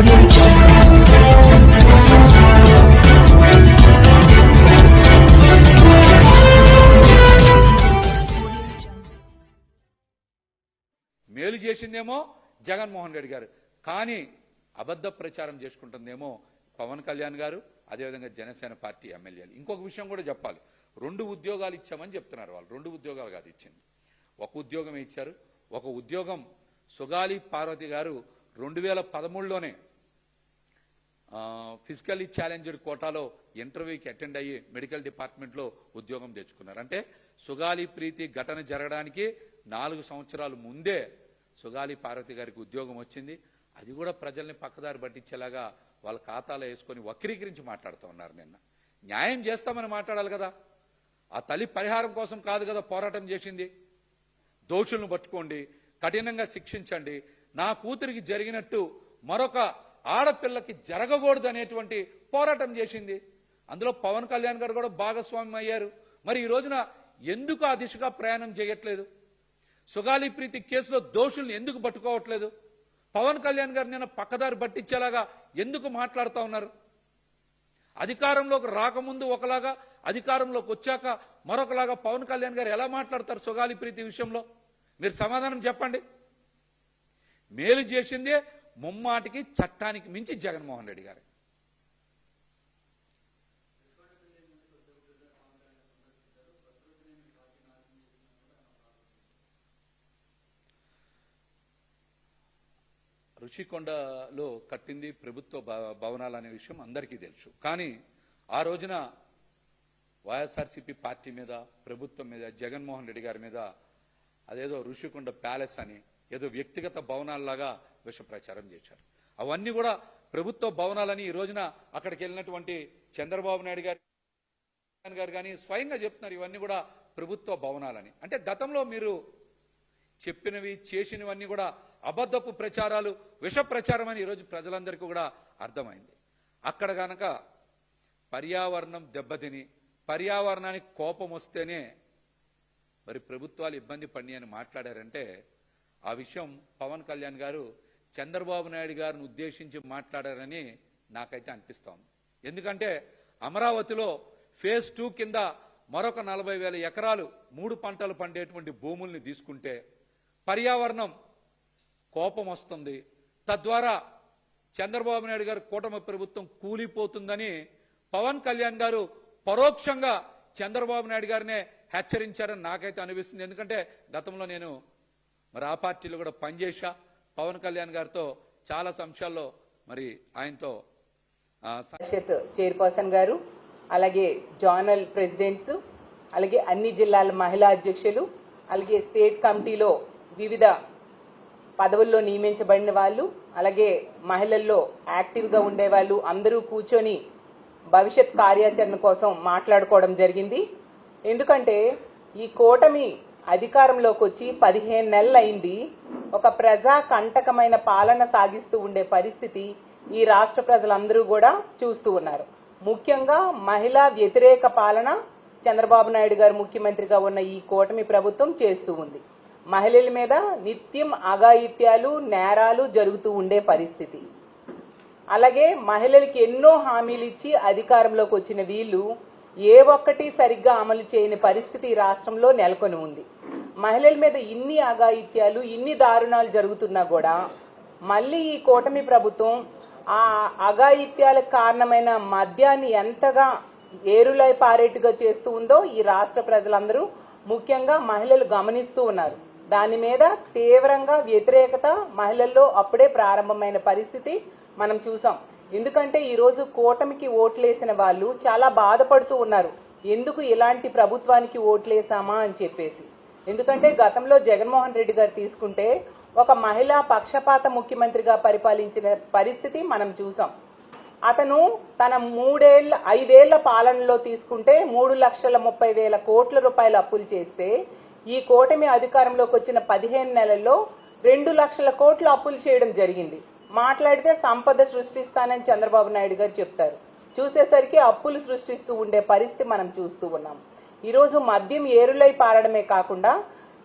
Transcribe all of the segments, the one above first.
మేలు చేసిందేమో జగన్మోహన్ రెడ్డి గారు, కానీ అబద్ధ ప్రచారం చేసుకుంటుందేమో పవన్ కళ్యాణ్ గారు, అదేవిధంగా జనసేన పార్టీ ఎమ్మెల్యేలు. ఇంకొక విషయం కూడా చెప్పాలి, 2 ఉద్యోగాలు ఇచ్చామని చెప్తున్నారు వాళ్ళు. 2 ఉద్యోగాలు కాదు ఇచ్చింది, ఒక ఉద్యోగమే ఇచ్చారు. ఒక ఉద్యోగం సుగాలి పార్వతి గారు 2013లోనే ఫిజికల్లీ ఛాలెంజ్డ్ కోటాలో ఇంటర్వ్యూకి అటెండ్ అయ్యి మెడికల్ డిపార్ట్మెంట్లో ఉద్యోగం తెచ్చుకున్నారు. అంటే సుగాలి ప్రీతి ఘటన జరగడానికి 4 సంవత్సరాల ముందే సుగాలి పార్వతి గారికి ఉద్యోగం వచ్చింది. అది కూడా ప్రజల్ని పక్కదారి పట్టించేలాగా వాళ్ళ ఖాతాలో వేసుకొని వక్రీకరించి మాట్లాడుతూ ఉన్నారు. నిన్న న్యాయం చేస్తామని మాట్లాడాలి కదా, ఆ తల్లి పరిహారం కోసం కాదు కదా పోరాటం చేసింది. దోషులను పట్టుకోండి, కఠినంగా శిక్షించండి, నా కూతురికి జరిగినట్టు మరొక ఆడపిల్లకి జరగకూడదు అనేటువంటి పోరాటం చేసింది. అందులో పవన్ కళ్యాణ్ గారు కూడా భాగస్వామ్యం అయ్యారు. మరి ఈ రోజున ఎందుకు ఆ దిశగా ప్రయాణం చేయట్లేదు? సుగాలి ప్రీతి కేసులో దోషుల్ని ఎందుకు పట్టుకోవట్లేదు? పవన్ కళ్యాణ్ గారు నిన్న పక్కదారి పట్టించేలాగా ఎందుకు మాట్లాడుతూ ఉన్నారు? అధికారంలోకి రాకముందు ఒకలాగా, అధికారంలోకి వచ్చాక మరొకలాగా పవన్ కళ్యాణ్ గారు ఎలా మాట్లాడతారు సుగాలి ప్రీతి విషయంలో? మీరు సమాధానం చెప్పండి. మేలు చేసిందే ముమ్మాటికి చట్టానికి మించి జగన్మోహన్ రెడ్డి గారు. రుషికొండలో కట్టింది ప్రభుత్వ భవనాలు అనే విషయం అందరికీ తెలుసు. కానీ ఆ రోజున వైఎస్ఆర్సీపీ పార్టీ మీద, ప్రభుత్వం మీద, జగన్మోహన్ రెడ్డి గారి మీద అదేదో రుషికొండ ప్యాలెస్ అని ఏదో వ్యక్తిగత భవనాల్లాగా విష ప్రచారం చేశారు. అవన్నీ కూడా ప్రభుత్వ భవనాలని ఈ రోజున అక్కడికి వెళ్ళినటువంటి చంద్రబాబు నాయుడు గారు కానీ స్వయంగా చెప్తున్నారు ఇవన్నీ కూడా ప్రభుత్వ భవనాలని. అంటే గతంలో మీరు చెప్పినవి చేసినవన్నీ కూడా అబద్ధపు ప్రచారాలు, విష ప్రచారం అని ఈరోజు ప్రజలందరికీ కూడా అర్థమైంది. అక్కడ కనుక పర్యావరణం దెబ్బతిని పర్యావరణానికి కోపం వస్తేనే మరి ప్రభుత్వాలు ఇబ్బంది పడి అని మాట్లాడారంటే ఆ విషయం పవన్ కళ్యాణ్ గారు చంద్రబాబు నాయుడు గారిని ఉద్దేశించి మాట్లాడారని నాకైతే అనిపిస్తోంది. ఎందుకంటే అమరావతిలో ఫేజ్ 2 కింద మరొక 40,000 ఎకరాలు 3 పంటలు పండేటువంటి భూముల్ని తీసుకుంటే పర్యావరణం కోపం వస్తుంది, తద్వారా చంద్రబాబు నాయుడు గారు కూటమి ప్రభుత్వం కూలిపోతుందని పవన్ కళ్యాణ్ గారు పరోక్షంగా చంద్రబాబు నాయుడు గారినే హెచ్చరించారని నాకైతే అనిపిస్తుంది. ఎందుకంటే గతంలో నేను మరి ఆ పార్టీలో కూడా పనిచేశా. పవన్ కళ్యాణ్ గారితో చాలా అంశాల్లో మరి ఆయనతో పరిషత్ చైర్పర్సన్ గారు, అలాగే జోనల్ ప్రెసిడెంట్స్, అలాగే అన్ని జిల్లాల మహిళా అధ్యక్షులు, అలాగే స్టేట్ కమిటీలో వివిధ పదవుల్లో నియమించబడిన వాళ్ళు, అలాగే మహిళల్లో యాక్టివ్గా ఉండేవాళ్ళు అందరూ కూర్చొని భవిష్యత్ కార్యాచరణ కోసం మాట్లాడుకోవడం జరిగింది. ఎందుకంటే ఈ కూటమి అధికారంలోకి వచ్చి 15 నెలలు అయింది. ఒక ప్రజా కంటకమైన పాలన సాగిస్తూ ఉండే పరిస్థితి ఈ రాష్ట్ర ప్రజలందరూ కూడా చూస్తూ ఉన్నారు. ముఖ్యంగా మహిళా వ్యతిరేక పాలన చంద్రబాబు నాయుడు గారు ముఖ్యమంత్రిగా ఉన్న ఈ కూటమి ప్రభుత్వం చేస్తూ ఉంది. మహిళల మీద నిత్యం అఘాయిత్యాలు, నేరాలు జరుగుతూ ఉండే పరిస్థితి. అలాగే మహిళలకి ఎన్నో హామీలు ఇచ్చి అధికారంలోకి వచ్చిన వీళ్ళు ఏ ఒక్కటి సరిగ్గా అమలు చేయని పరిస్థితి రాష్ట్రంలో నెలకొని ఉంది. మహిళల మీద ఇన్ని అఘాయిత్యాలు, ఇన్ని దారుణాలు జరుగుతున్నా కూడా మళ్ళీ ఈ కూటమి ప్రభుత్వం ఆ అఘాయిత్యాలకు కారణమైన మద్యాన్ని ఎంతగా ఏరులై పారేట్టుగా చేస్తూ ఉందో ఈ రాష్ట్ర ప్రజలందరూ, ముఖ్యంగా మహిళలు గమనిస్తూ ఉన్నారు. దాని మీద తీవ్రంగా వ్యతిరేకత మహిళల్లో అప్పుడే ప్రారంభమైన పరిస్థితి మనం చూసాం. ఎందుకంటే ఈరోజు కూటమికి ఓట్లేసిన వాళ్ళు చాలా బాధపడుతూ ఉన్నారు, ఎందుకు ఇలాంటి ప్రభుత్వానికి ఓట్లేసామా అని చెప్పేసి. ఎందుకంటే గతంలో జగన్మోహన్ రెడ్డి గారు తీసుకుంటే ఒక మహిళా పక్షపాత ముఖ్యమంత్రిగా పరిపాలించిన పరిస్థితి మనం చూసాం. అతను తన 5 ఏళ్ల పాలనలో తీసుకుంటే 3,30,000 కోట్ల రూపాయల అప్పులు చేస్తే ఈ కూటమి అధికారంలోకి వచ్చిన 15 నెలల్లో 2 లక్షల కోట్ల అప్పులు చేయడం జరిగింది. మాట్లాడితే సంపద సృష్టిస్తానని చంద్రబాబు నాయుడు గారు చెప్తారు, చూసేసరికి అప్పులు సృష్టిస్తూ ఉండే పరిస్థితి మనం చూస్తూ ఉన్నాం. ఈరోజు మద్యం ఏరులై పారడమే కాకుండా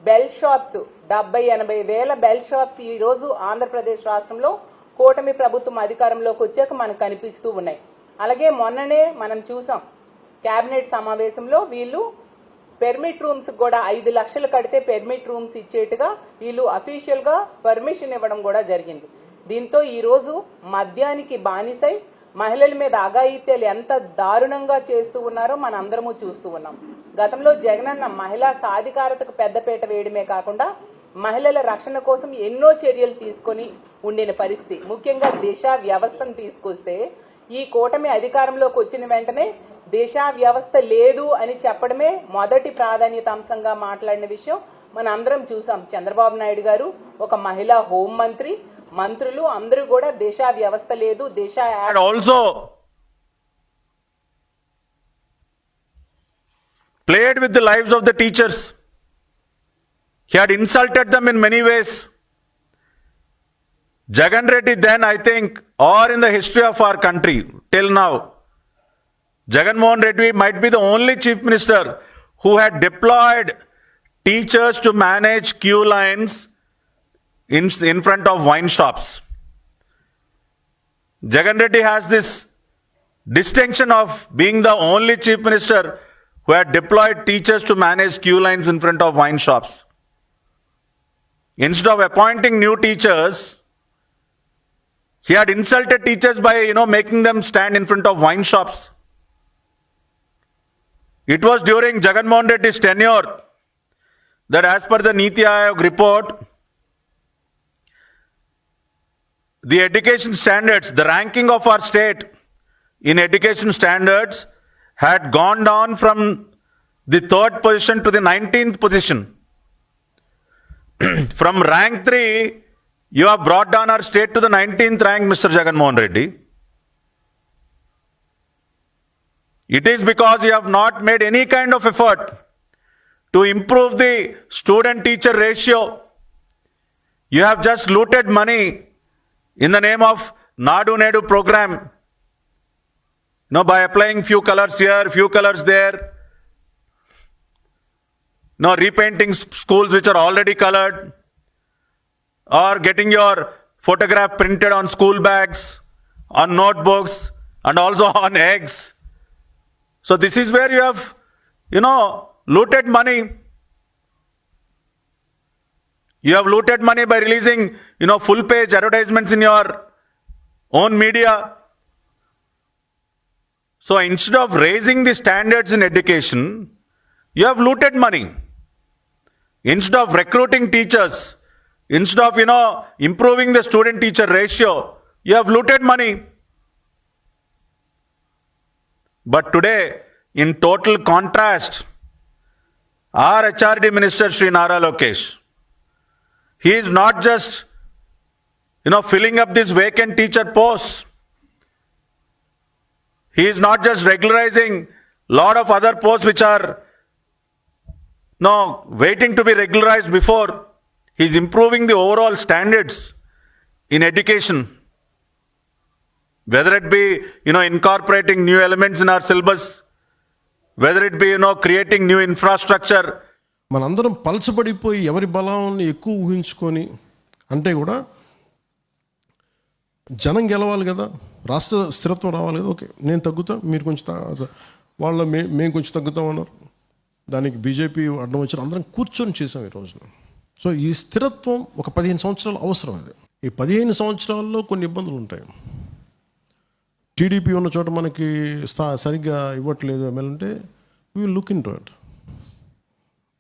బెల్ షాప్స్ 70-80 వేల బెల్ షాప్స్ ఈరోజు ఆంధ్రప్రదేశ్ రాష్ట్రంలో కూటమి ప్రభుత్వం అధికారంలోకి వచ్చాక మనకు కనిపిస్తూ ఉన్నాయి. అలాగే మొన్ననే మనం చూసాం కేబినెట్ సమావేశంలో వీళ్ళు పెర్మిట్ రూమ్స్ కూడా 5 లక్షలు కడితే పెర్మిట్ రూమ్స్ ఇచ్చేట్టుగా వీళ్ళు అఫీషియల్ గా పర్మిషన్ ఇవ్వడం కూడా జరిగింది. దీంతో ఈ రోజు మద్యానికి బానిసై మహిళల మీద అఘాయిత్యాలు ఎంత దారుణంగా చేస్తూ ఉన్నారో మన అందరము చూస్తూ ఉన్నాం. గతంలో జగనన్న మహిళా సాధికారతకు పెద్దపీట వేయడమే కాకుండా మహిళల రక్షణ కోసం ఎన్నో చర్యలు తీసుకొని ఉండిన పరిస్థితి. ముఖ్యంగా దిశ వ్యవస్థను తీసుకొస్తే ఈ కూటమి అధికారంలోకి వచ్చిన వెంటనే దిశ వ్యవస్థ లేదు అని చెప్పడమే మొదటి ప్రాధాన్యత అంశంగా మాట్లాడిన విషయం మన అందరం చూసాం. చంద్రబాబు నాయుడు గారు, ఒక మహిళా హోం మంత్రి, మంత్రులు అందరూ కూడా దిశ వ్యవస్థ లేదు, దిశ also played with the lives of the teachers. He had insulted them in many ways. Jagan Reddy then, I think, or in the history of our country till now, Jagan Mohan Reddy might be the only chief minister who had deployed teachers to manage queue lines in front of wine shops. Jagan Reddy has this distinction of being the only chief minister who had deployed teachers to manage queue lines in front of wine shops. Instead of appointing new teachers, he had insulted teachers by, making them stand in front of wine shops. It was during Jagan Mohan Reddy's tenure that, as per the Niti Aayog report, the education standards, the ranking of our state in education standards had gone down from the 3rd position to the 19th position. From rank 3, you have brought down our state to the 19th rank, Mr. Jagan Mohan Reddy. It is because you have not made any kind of effort to improve the student-teacher ratio. You have just looted money in the name of Nadu Nedu program. By applying few colors here, few colors there. Repainting schools which are already colored. Or getting your photograph printed on school bags, on notebooks, and also on eggs. So this is where you have, looted money. You have looted money by releasing, full page advertisements in your own media. So instead of raising the standards in education, you have looted money. Instead of recruiting teachers, instead of, improving the student-teacher ratio, you have looted money. But today, in total contrast, our HRD Minister Shri Nara Lokesh, he is not just, filling up these vacant teacher posts. He is not just regularizing lot of other posts which are waiting to be regularized before. He is improving the overall standards in education. Whether it be, incorporating new elements in our syllabus, whether it be, creating new infrastructure. మనందరం పలచబడిపోయి ఎవరి బలాన్ని ఎక్కువ ఊహించుకొని అంటే కూడా జనం గెలవాలి కదా, రాష్ట్ర స్థిరత్వం రావాలి కదా. ఓకే, నేను తగ్గుతా, మీరు కొంచెం మేము కొంచెం తగ్గుతాం అన్నారు. దానికి బీజేపీ అడ్డం వచ్చి అందరం కూర్చొని చేసాం ఈ రోజున. సో ఈ స్థిరత్వం ఒక 15 సంవత్సరాలు అవసరం. అది ఈ 15 సంవత్సరాల్లో కొన్ని ఇబ్బందులు ఉంటాయి. టీడీపీ ఉన్న చోట మనకి సరిగ్గా ఇవ్వట్లేదు ఎమ్మెల్యేంటే we will look into it.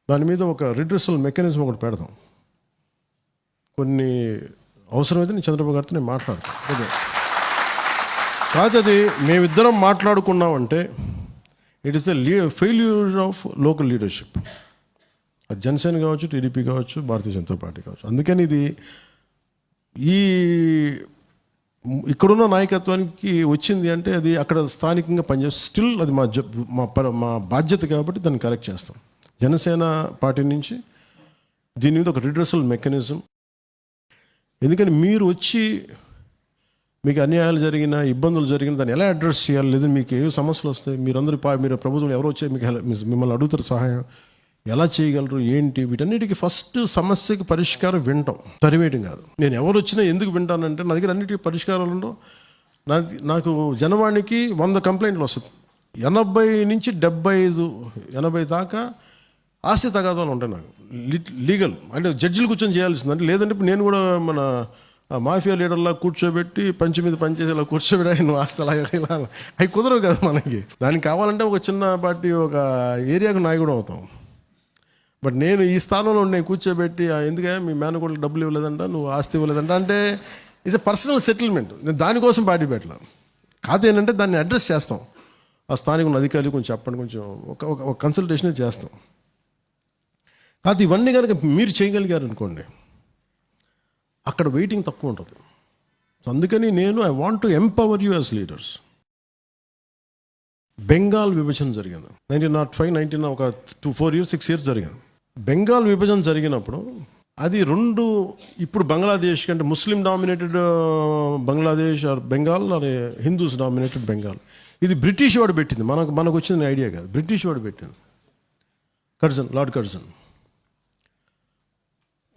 దాని మీద ఒక రిడ్రెసల్ మెకానిజం ఒకటి పెడదాం. కొన్ని అవసరమైతే నేను చంద్రబాబు గారితో నేను మాట్లాడతాను. కాదు, అది మేమిద్దరం మాట్లాడుకున్నామంటే it is the failure of local leadership. అది జనసేన కావచ్చు, టీడీపీ కావచ్చు, భారతీయ జనతా పార్టీ కావచ్చు. అందుకని ఇది ఈ ఇక్కడున్న నాయకత్వానికి వచ్చింది అంటే అది అక్కడ స్థానికంగా పనిచేస్తుంది. స్టిల్ అది మా బాధ్యత కాబట్టి దాన్ని కరెక్ట్ చేస్తాం. జనసేన పార్టీ నుంచి దీని మీద ఒక రిడ్రెసల్ మెకానిజం. ఎందుకని మీరు వచ్చి మీకు అన్యాయాలు జరిగిన, ఇబ్బందులు జరిగిన దాన్ని ఎలా అడ్రస్ చేయాలి, లేదా మీకు ఏ సమస్యలు వస్తాయి, మీరు ప్రభుత్వం ఎవరు వచ్చే మిమ్మల్ని అడుగుతారు సహాయం, ఎలా చేయగలరు ఏంటి వీటన్నిటికీ ఫస్ట్ సమస్యకి పరిష్కారం వినటం, తరివేయటం కాదు. నేను ఎవరు వచ్చినా ఎందుకు వింటానంటే నా దగ్గర అన్నిటికీ పరిష్కారాలు ఉండవు. నాకు జనవాణికి 100 కంప్లైంట్లు వస్తుంది. 80 నుంచి 80 దాకా ఆస్తి తగాదాలు ఉంటాయి నాకు, లీగల్. అంటే జడ్జిలు కూర్చొని చేయాల్సింది. అంటే లేదంటే ఇప్పుడు నేను కూడా మన మాఫియా లీడర్లా కూర్చోబెట్టి పంచి మీద పనిచేసేలా కూర్చోబెట్టి నువ్వు ఆస్తి అలా ఇలా అవి కుదరవు కదా మనకి. దానికి కావాలంటే ఒక చిన్న పార్టీ ఒక ఏరియాకు నాయకుడు అవుతాం. బట్ నేను ఈ స్థానంలో నేను కూర్చోబెట్టి ఎందుకే మీ మేనకోళ్ళకి డబ్బులు ఇవ్వలేదంట, నువ్వు ఆస్తి ఇవ్వలేదంట అంటే ఇట్స్ ఎ పర్సనల్ సెటిల్మెంట్. నేను దానికోసం పార్టీ పెట్టాను. కాదు ఏంటంటే దాన్ని అడ్రస్ చేస్తాం. ఆ స్థానిక ఉన్న అధికారులు కొంచెం చెప్పండి, కొంచెం ఒక కన్సల్టేషన్ చేస్తాం. కాదు ఇవన్నీ కనుక మీరు చేయగలిగారు అనుకోండి, అక్కడ వెయిటింగ్ తక్కువ ఉంటుంది. సో అందుకని నేను I want to empower you as leaders. Bengal విభజన జరిగింది 1905, 19 ఒక 4 years 6 years జరిగింది. బెంగాల్ విభజన జరిగినప్పుడు అది రెండు, ఇప్పుడు బంగ్లాదేశ్ కంటే Muslim dominated Bangladesh or Bengal or Hindus dominated Bengal. ఇది బ్రిటిష్ వాడు పెట్టింది, మనకు వచ్చిన ఐడియా కాదు, బ్రిటిష్ వాడు పెట్టింది. లార్డ్ కర్జన్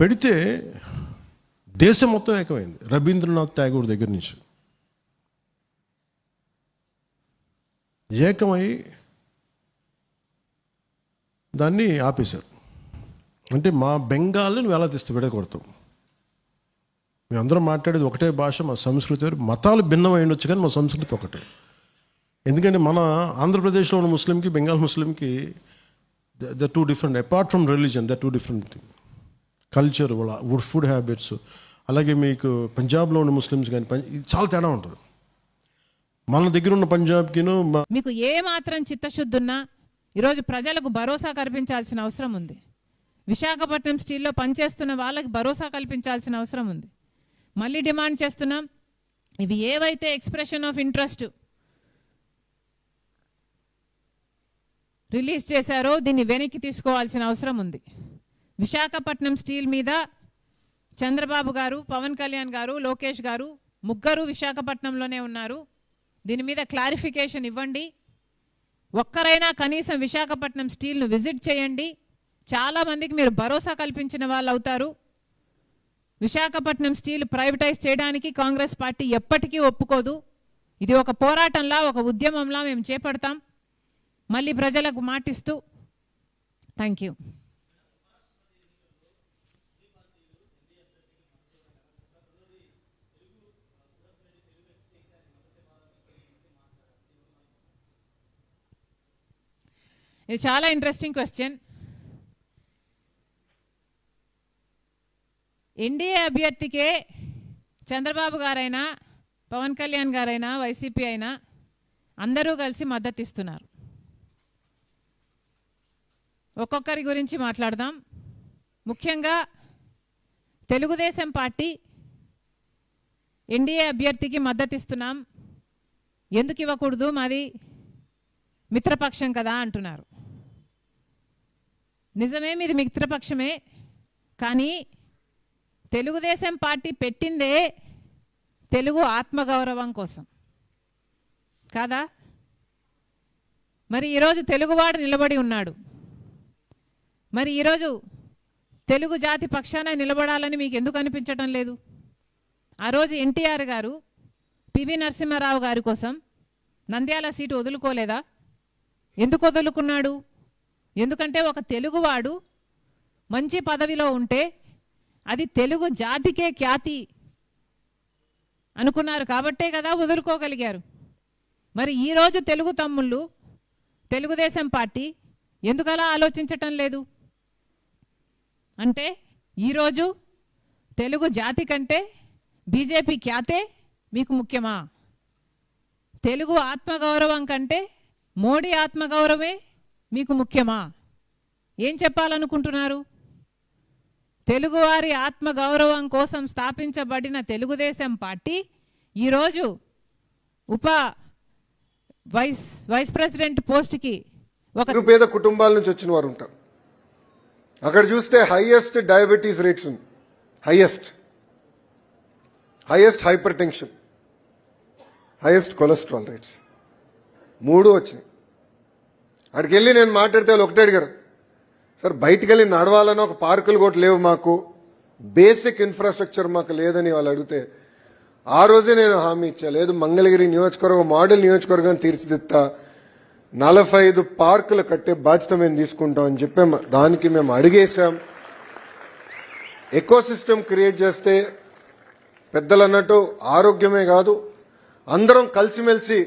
పెడితే దేశం మొత్తం ఏకమైంది, రవీంద్రనాథ్ ఠాగూర్ దగ్గర నుంచి ఏకమై దాన్ని ఆపేశారు. అంటే మా బెంగాల్ని నువ్వు ఎలా తీస్తే విడగొడతావు? మేమందరం మాట్లాడేది ఒకటే భాష, మా సంస్కృతి వేరు. మతాలు భిన్నమై ఉండొచ్చు కానీ మా సంస్కృతి ఒకటే. ఎందుకంటే మన ఆంధ్రప్రదేశ్లో ఉన్న ముస్లింకి బెంగాల్ ముస్లింకి the two different. Apart from religion the two different thing. Culture, వాళ్ళ ఫుడ్ హ్యాబిట్స్, అలాగే మీకు పంజాబ్లో ఉన్న ముస్లిమ్స్ కానీ చాలా తేడా ఉంటుంది. మన దగ్గర ఉన్న పంజాబ్కిను మీకు ఏ మాత్రం చిత్తశుద్ధి ఉన్నా ఈరోజు ప్రజలకు భరోసా కల్పించాల్సిన అవసరం ఉంది. విశాఖపట్నం స్టీల్లో పనిచేస్తున్న వాళ్ళకి భరోసా కల్పించాల్సిన అవసరం ఉంది. మళ్ళీ డిమాండ్ చేస్తున్నాం, ఇవి ఏవైతే ఎక్స్ప్రెషన్ ఆఫ్ ఇంట్రెస్ట్ రిలీజ్ చేశారో దీన్ని వెనక్కి తీసుకోవాల్సిన అవసరం ఉంది. విశాఖపట్నం స్టీల్ మీద చంద్రబాబు గారు, పవన్ కళ్యాణ్ గారు, లోకేష్ గారు ముగ్గురు విశాఖపట్నంలోనే ఉన్నారు. దీని మీద క్లారిఫికేషన్ ఇవ్వండి. ఒక్కరైనా కనీసం విశాఖపట్నం స్టీల్ను విజిట్ చేయండి. చాలామందికి మీరు భరోసా కల్పించిన వాళ్ళు అవుతారు. విశాఖపట్నం స్టీల్ ప్రైవేటైజ్ చేయడానికి కాంగ్రెస్ పార్టీ ఎప్పటికీ ఒప్పుకోదు. ఇది ఒక పోరాటంలా, ఒక ఉద్యమంలా మేము చేపడతాం. మళ్ళీ ప్రజలకు మాటిస్తూ థ్యాంక్ యూ. ఇది చాలా ఇంట్రెస్టింగ్ క్వశ్చన్. ఎన్డీఏ అభ్యర్థికే చంద్రబాబు గారైనా, పవన్ కళ్యాణ్ గారైనా, వైసీపీ అయినా అందరూ కలిసి మద్దతు ఇస్తున్నారు. ఒక్కొక్కరి గురించి మాట్లాడదాం. ముఖ్యంగా తెలుగుదేశం పార్టీ ఎన్డీఏ అభ్యర్థికి మద్దతు ఇస్తున్నాం, ఎందుకు ఇవ్వకూడదు, మాది మిత్రపక్షం కదా అంటున్నారు. నిజమే, మీది మిత్రపక్షమే. కానీ తెలుగుదేశం పార్టీ పెట్టిందే తెలుగు ఆత్మగౌరవం కోసం కాదా? మరి ఈరోజు తెలుగువాడు నిలబడి ఉన్నాడు. మరి ఈరోజు తెలుగు జాతి పక్షాన నిలబడాలని మీకు ఎందుకు అనిపించటం లేదు? ఆ రోజు ఎన్టీఆర్ గారు పివి నరసింహారావు గారి కోసం నంద్యాల సీటు వదులుకోలేదా? ఎందుకు వదులుకున్నాడు? ఎందుకంటే ఒక తెలుగువాడు మంచి పదవిలో ఉంటే అది తెలుగు జాతికే ఖ్యాతి అనుకున్నారు కాబట్టే కదా వదులుకోగలిగారు. మరి ఈరోజు తెలుగు తమ్ముళ్ళు, తెలుగుదేశం పార్టీ ఎందుకు అలా ఆలోచించటం లేదు? అంటే ఈరోజు తెలుగు జాతి కంటే బీజేపీ ఖ్యాతే మీకు ముఖ్యమా? తెలుగు ఆత్మగౌరవం కంటే మోడీ ఆత్మగౌరవమే మీకు ముఖ్యమా? ఏం చెప్పాలనుకుంటున్నారు? తెలుగువారి ఆత్మగౌరవం కోసం స్థాపించబడిన తెలుగుదేశం పార్టీ ఈరోజు వైస్ ప్రెసిడెంట్ పోస్ట్కి ఒక నిరుపేద కుటుంబాల నుంచి వచ్చిన వారు ఉంటారు. అక్కడ చూస్తే హైయెస్ట్ డయాబెటీస్ రేట్స్ ఉంది, highest hyper tension, highest cholesterol rates 3 వచ్చినాయి. అక్కడికి వెళ్ళి నేను మాట్లాడితే వాళ్ళు ఒకటే అడిగారు, సార్ బయటికి వెళ్ళి నడవాలని ఒక పార్కులు కూడా లేవు మాకు, బేసిక్ ఇన్ఫ్రాస్ట్రక్చర్ మాకు లేదని వాళ్ళు అడిగితే ఆ రోజే నేను హామీ ఇచ్చా, లేదు మంగళగిరి నియోజకవర్గం మోడల్ నియోజకవర్గాన్ని తీర్చిదిద్దా, 45 పార్కులు కట్టే బాధ్యత మేము తీసుకుంటాం అని చెప్పి దానికి మేము అడిగేశాం. ఎకోసిస్టమ్ క్రియేట్ చేస్తే పెద్దలు అన్నట్టు ఆరోగ్యమే కాదు, అందరం కలిసిమెలిసి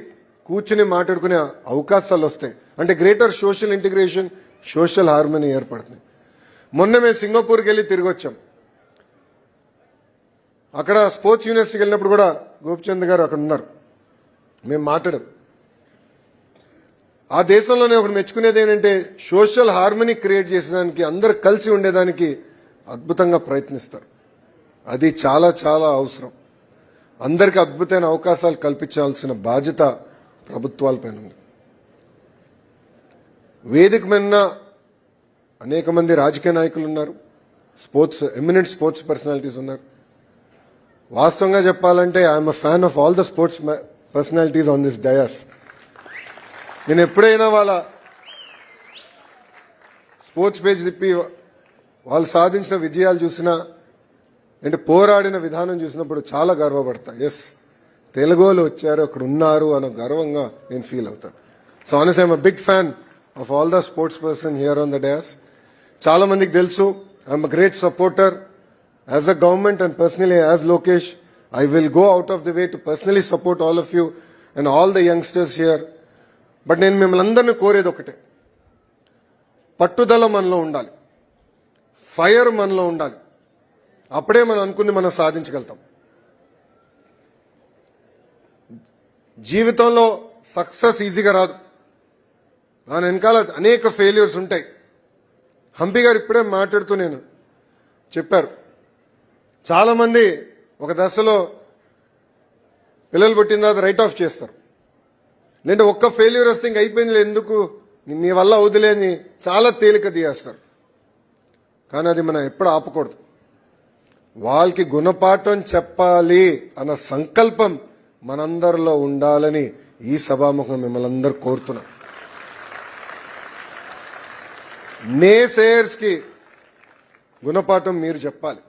కూర్చుని మాట్లాడుకునే అవకాశాలు వస్తాయి. అంటే greater social integration, social harmony ఏర్పడుతుంది. మొన్న మేము సింగపూర్కి వెళ్ళి తిరిగి వచ్చాం. అక్కడ స్పోర్ట్స్ యూనివర్సిటీకి వెళ్ళినప్పుడు కూడా గోపిచంద్ గారు అక్కడ ఉన్నారు, మేము మాట్లాడాం. ఆ దేశంలోనే ఒకటి మెచ్చుకునేది ఏంటంటే సోషల్ హార్మనీ క్రియేట్ చేసేదానికి, అందరు కలిసి ఉండేదానికి అద్భుతంగా ప్రయత్నిస్తారు. అది చాలా చాలా అవసరం. అందరికీ అద్భుతమైన అవకాశాలు కల్పించాల్సిన బాధ్యత ప్రభుత్వాలపైన ఉంది. వేదిక మీద అనేక మంది రాజకీయ నాయకులు ఉన్నారు, ఎమినెంట్ స్పోర్ట్స్ పర్సనాలిటీస్ ఉన్నారు. వాస్తవంగా చెప్పాలంటే I'm a fan of all the sports personalities on this dais. నేను ఎప్పుడైనా వాళ్ళ స్పోర్ట్స్ పేజ్ తిప్పి వాళ్ళు సాధించిన విజయాలు చూసినా, అంటే పోరాడిన విధానం చూసినప్పుడు చాలా గర్వపడతా. ఎస్, తెలుగు వాళ్ళు వచ్చారు, అక్కడ ఉన్నారు అన్న గర్వంగా నేను ఫీల్ అవుతాను. So honest I'm a big fan of all the sports person here on the dais. చాలా మందికి తెలుసు I'm a great supporter as a government and personally as Lokesh. I will go out of the way to personally support all of you and all the youngsters here. But నేను మిమ్మల్ని అందరినీ కోరేది ఒకటే, పట్టుదల మనలో ఉండాలి, ఫైర్ మనలో ఉండాలి. అప్పుడే మనం అనుకుంది మనం సాధించగలుగుతాం. జీవితంలో సక్సెస్ ఈజీగా రాదు, దాని వెనకాల అనేక ఫెయిల్యూర్స్ ఉంటాయి. హంపి గారు ఇప్పుడే మాట్లాడుతూ నేను చెప్పారు, చాలా మంది ఒక దశలో పిల్లలు పుట్టిన తర్వాత రైట్ ఆఫ్ చేస్తారు, లేదంటే ఒక్క ఫెయిల్యూర్ వస్తే ఇంక అయిపోయింది, ఎందుకు నీ వల్ల అవుతులేని చాలా తేలిక తీయేస్తారు. కానీ అది మనం ఎప్పుడు ఆపకూడదు. వాళ్ళకి గుణపాఠం చెప్పాలి అన్న సంకల్పం మనందరిలో ఉండాలని ఈ సభాముఖం మిమ్మల్ని అందరూ కోరుతున్నా. నే సేయర్స్ కి గుణపాఠం మీరు చెప్పాలి.